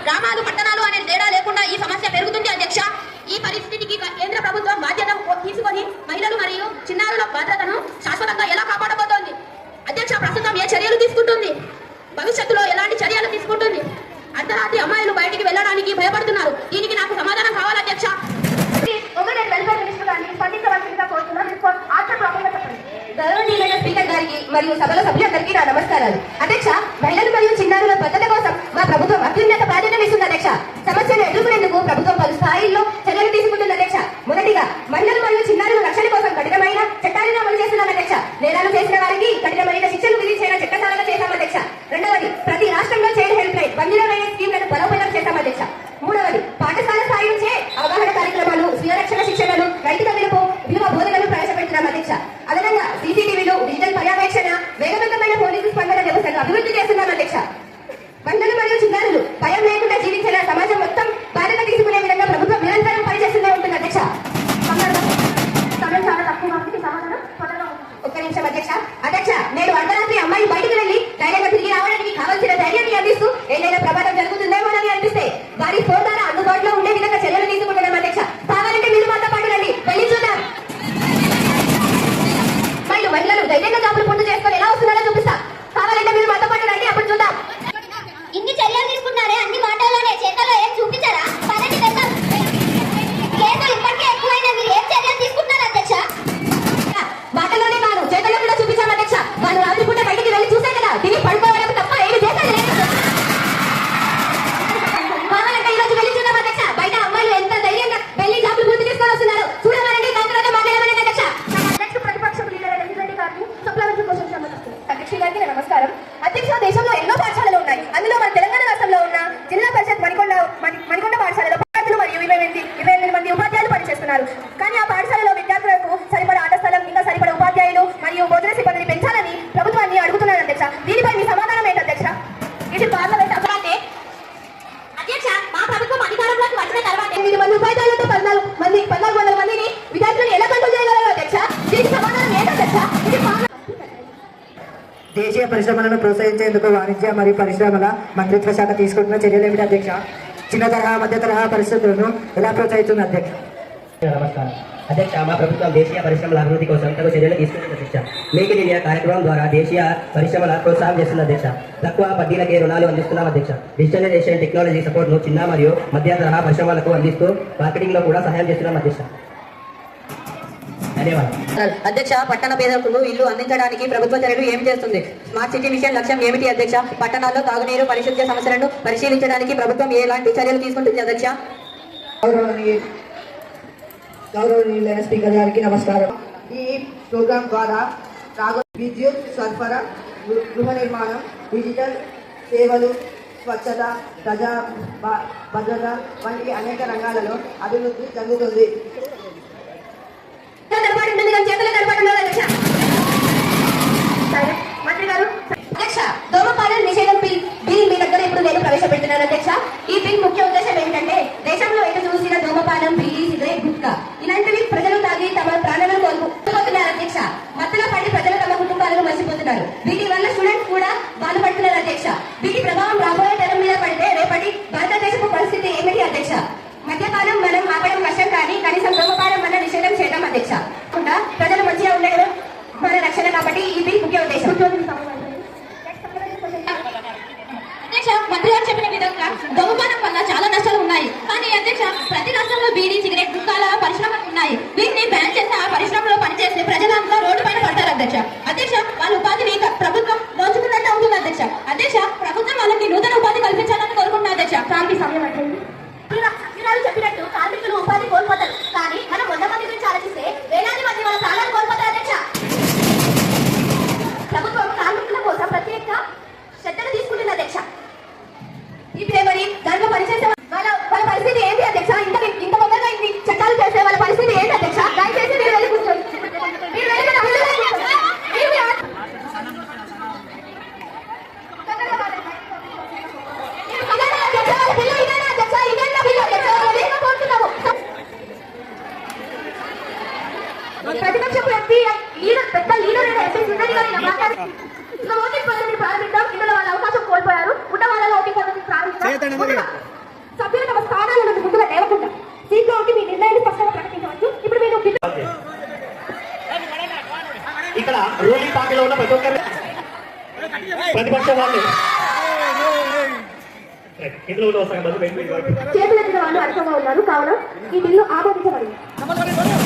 గ్రామాలు పట్టణాలు అనే తేడా లేకుండా ఈ సమస్య పెరుగుతుంది అధ్యక్ష. ఈ పరిస్థితికి కేంద్ర ప్రభుత్వం బాధ్యత తీసుకొని మహిళలు మరియు చిన్నారుల భద్రతను శాశ్వతంగా ఎలా కాపాడబోతోంది అధ్యక్ష? ప్రస్తుతం ఏ చర్యలు తీసుకుంటుంది? భవిష్యత్తులో ఎలాంటి చర్యలు తీసుకుంటుంది? అర్ధరాత్రి అమ్మాయిలు బయటికి వెళ్ళడానికి భయపడుతున్నారు. దీనికి నాకు సమాధానం కావాలి అధ్యక్ష. గౌరవనీయులైన స్పీకర్ గారికి మరియు సభల సభ్యులందరికీ నా నమస్కారాలు. అధ్యక్ష, మహిళలు మరియు చిన్నారుల భద్రత కోసం మా ప్రభుత్వం అత్యున్నత ప్రాధాన్యత ఇస్తుంది అధ్యక్ష. సమస్యను ఎదుర్కొనేందుకు ప్రభుత్వం పలు స్థాయిల్లో చర్యలు తీసుకుంటుంది అధ్యక్ష. మొదటిగా మహిళలు మరియు చిన్నారుల రక్షణ కోసం కఠినమైన చట్టాలను అమలు చేస్తున్నాం అధ్యక్ష. నేరాలు చేసిన వారికి కఠినమైన శిక్షలు విధించేలా చట్టసభగా చేశాం అధ్యక్ష. రెండవది, ప్రతి రాష్ట్రంలో చైల్డ్ హెల్ప్ లైన్ 109 స్కీమ్లను బలోపేతం చేశాం అధ్యక్ష. మూడవది, పాఠశాల స్థాయి నుంచే అవగాహన కార్యక్రమాలు, స్వీయ రక్షణ శిక్షణలు, రైతు విలువ బోధనలు ప్రవేశపెడుతున్నాం అధ్యక్ష. అదనంగా సీసీటీవీలు, డిజిటల్ పర్యవేక్షణ, వేగవంతమైన పోలీసు స్పందన వ్యవస్థను అభివృద్ధి చేస్తున్నాం అధ్యక్ష. మహిళలు మరియు చిన్నారులు భయం లేకుండా జీవించేలా సమాజం మొత్తం బాధ్యత తీసుకునే విధంగా ప్రభుత్వం నిరంతరం పనిచేస్తూనే ఉంటుంది అధ్యక్ష. ఒక్క నిమిషం అధ్యక్ష. అధ్యక్ష, నేడు అర్ధరాత్రి అమ్మాయి బయటకు వెళ్లి ధైర్యంగా తిరిగి రావడానికి కావాల్సిన ధైర్యాన్ని అందిస్తూ ఏదైనా ప్రమాదం జరుగుతుందేమోనని అనిపిస్తే వారి ఫోన్ ద్వారా అందుబాటులో ఉండే విధంగా చర్యలు తీసుకుంటున్నాం అధ్యక్ష. కావాలంటే మీరు మాతో పాటు రండి, వెళ్ళి చూద్దాం. మహిళలు ధైర్యంగా జాబులు పూర్తి చేసుకొని ఎలా వస్తున్నారో చూపిస్తా. కావాలంటే మీరు మాతో పాటు రండి, అప్పుడు చూద్దాం. ఇన్ని చర్యలు తీసుకున్నారే, అన్ని మాటల్లోనే చేతల్లో ఏం చూపించారా? పదండి వెళ్దాం. కేసులు ఇప్పటికే ఎక్కువైనా మీరు ఏం చర్యలు తీసుకున్నారు అధ్యక్ష? మాటల్లోనే కాదు, చేతల్లో కూడా చూపించాం అధ్యక్ష. వాళ్ళు రాత్రిపూట బయటికి వెళ్ళి చూసే కదా తిని పడుకోవడం తప్ప ఏమి చేశారు లేదు. కావాలంటే ఈరోజు వెళ్ళి చూద్దాం అధ్యక్ష. బయట అమ్మాయిలు ఎంత ధైర్యంగా వెళ్ళి జాబులు పూర్తి చేసుకొని వస్తున్నారు చూడమనండి. దాని తర్వాత మాట్లాడమని అధ్యక్ష. అధ్యక్ష గారికి నమస్కారం. అధ్యక్ష, దేశంలో ఎన్నో పాఠశాలలు ఉన్నాయి. అందులో మన తెలంగాణ రాష్ట్రంలో ఉన్న జిల్లా పరిషత్ మణికొండ పాఠశాలలో విద్యార్థులు మరియు 28 మంది ఉపాధ్యాయులు పనిచేస్తున్నారు. కానీ ఆ పాఠశాలలో విద్యార్థులకు సరిపడా ఆట స్థలం, ఇంకా సరిపడా ఉపాధ్యాయులు మరియు భోజన సిబ్బందిని పెంచాలని ప్రభుత్వాన్ని అడుగుతున్నారు అధ్యక్ష. దీనిపై మీ సమాధానం ఏంటి అధ్యక్ష? ఇది పార్లమెంట్ అసలు అధ్యక్ష, మా ప్రభుత్వం అధికారంలోకి వచ్చిన తర్వాత 8 మంది ఉపాధ్యాయులతో 1400 మందిని విద్యార్థులను ఎలా కంట్రోల్ చేయగలరు అధ్యక్ష? దీనికి సమాధానం ఏంటి అధ్యక్ష? ఇది దేశీయ పరిశ్రమలను ప్రోత్సహించేందుకు వాణిజ్య మరియు పరిశ్రమల మంత్రిత్వ శాఖ తీసుకుంటున్న చర్యలు ఏమిటి అధ్యక్ష? చిన్న తరహా, మధ్య తరహా పరిస్థితులను ఎలా ప్రోత్సహిస్తుంది అధ్యక్ష? నమస్కారం అధ్యక్ష, మా ప్రభుత్వం దేశీయ పరిశ్రమల అభివృద్ధి కోసం తగు చర్యలు తీసుకుంటుంది అధ్యక్ష. మేక్ ఇన్ ఇండియా కార్యక్రమం ద్వారా దేశీయ పరిశ్రమల ప్రోత్సాహం చేస్తుంది అధ్యక్ష. తక్కువ వడ్డీలకే రుణాలు అందిస్తున్నాం అధ్యక్ష. డిజిటలైజేషన్ టెక్నాలజీ సపోర్ట్ను చిన్న మరియు మధ్య తరహా పరిశ్రమలకు అందిస్తూ మార్కెటింగ్లో కూడా సహాయం చేస్తున్నాం అధ్యక్ష. అధ్యక్ష, పట్టణ పేదలకు ఇల్లు అందించడానికి ప్రభుత్వ చర్యలు ఏం చేస్తుంది? స్మార్ట్ సిటీ మిషన్ లక్ష్యం ఏమిటి అధ్యక్ష? పట్టణాల్లో తాగునీరు, పరిశుభ్ర సమస్యలను పరిశీలించడానికి ప్రభుత్వం ఎలాంటి చర్యలు తీసుకుంటుంది అధ్యక్ష? గౌరవనీయులైన స్పీకర్ గారికి నమస్కారం. ఈ ప్రోగ్రాం ద్వారా విద్యుత్ సరఫరా, గృహ నిర్మాణం, డిజిటల్ సేవలు, స్వచ్ఛత, ప్రజా భద్రత వంటి అనేక రంగాలలో అభివృద్ధి జరుగుతుంది. అధ్యక్ష, ధూమపానం నిషేధం బిల్ మీ దగ్గర ఇప్పుడు నేను ప్రవేశపెడుతున్నాను అధ్యక్ష. ఈ బిల్ ముఖ్య ఉద్దేశం ఏంటంటే దేశంలో ఎటు చూసిన ధూమపానం, బీడీ, సిగరెట్, గుట్కా ఇలాంటివి ప్రజలు తాగి తమ ప్రాణాలను కోల్పోతున్నారు అధ్యక్ష. మత్తులో పడి ప్రజలు తమ కుటుంబాలను మర్చిపోతున్నారు. వీటి వల్ల స్టూడెంట్స్ కూడా బాధపడుతున్నారు అధ్యక్ష. వీటి ప్రభావం రాబోయే తరం మీద పడితే రేపటి భారతదేశపు పరిస్థితి ఏమిటి అధ్యక్ష? మద్యపానం మనం ఆపడం కష్టం, కానీ కనీసం ధూమపానం వల్ల నిషేధం చేయడం అధ్యక్ష. ప్రజలు మంచిగా ఉండడం మన రక్షణ కాబట్టి ఈ బిల్ ముఖ్య ఉద్దేశం. అధ్యక్ష, మంత్రి గారు చెప్పిన విధంగా ధూమపానం వల్ల చాలా నష్టాలు ఉన్నాయి. కానీ అధ్యక్ష, ప్రతి రాష్ట్రంలో బీడీ, సిగరెట్, గుట్కాల పరిశ్రమలు ఉన్నాయి. వీటిని బ్యాన్ చేస్తే ఆ పరిశ్రమలో పనిచేస్తే ప్రజలంతా రోడ్డు పైన పడతారు అధ్యక్ష. అధ్యక్ష, వాళ్ళ ఉపాధిని ప్రభుత్వం దోచుకున్నట్టు అవుతుంది అధ్యక్ష. అధ్యక్ష, ప్రభుత్వం వాళ్ళకి నూతన ఉపాధి కల్పించాలని కోరుకుంటున్నా అధ్యక్ష. క్రాంతి సమయం అంటే చెప్పినట్టు కార్మికులు ఉపాధి కోల్పోతారు, కానీ మనం 100 మంది గురించి ఆలోచిస్తే వేలాది మంది వాళ్ళ ప్రాణాలు కోల్పోతారు అధ్యక్ష. ప్రభుత్వం కార్మికుల కోసం ప్రత్యేక శ్రద్ధను తీసుకుంటుంది అధ్యక్ష. ఇప్పుడే మరి దాంట్లో పనిచేసే వాళ్ళ పరిస్థితి ఏంటి అధ్యక్ష? ఇంత మొదలుగా ఇన్ని చట్టాలు చేసే వాళ్ళ పరిస్థితి ఏంటి అధ్యక్ష? దయచేసి మీరు వెళ్ళి కూర్చోండి. ప్రతిపక్షపు ఎంపీ పెద్ద లీడర్ ప్రారంభిద్దాం. ఇందులో వాళ్ళ అవకాశం కోల్పోయారు. ఉన్న వాళ్ళ ఓటింగ్ ప్రారంభిద్దాం. ఇక్కడ రూలింగ్ పార్టీలో ఉన్న ప్రతి ఒక్కరు ప్రతిపక్ష వాళ్ళు ఇందులో ఉన్న సగం మంది చేతులెత్తిన వాళ్ళు అర్థంగా ఉన్నారు కావున ఈ బిల్లు ఆమోదించబడింది.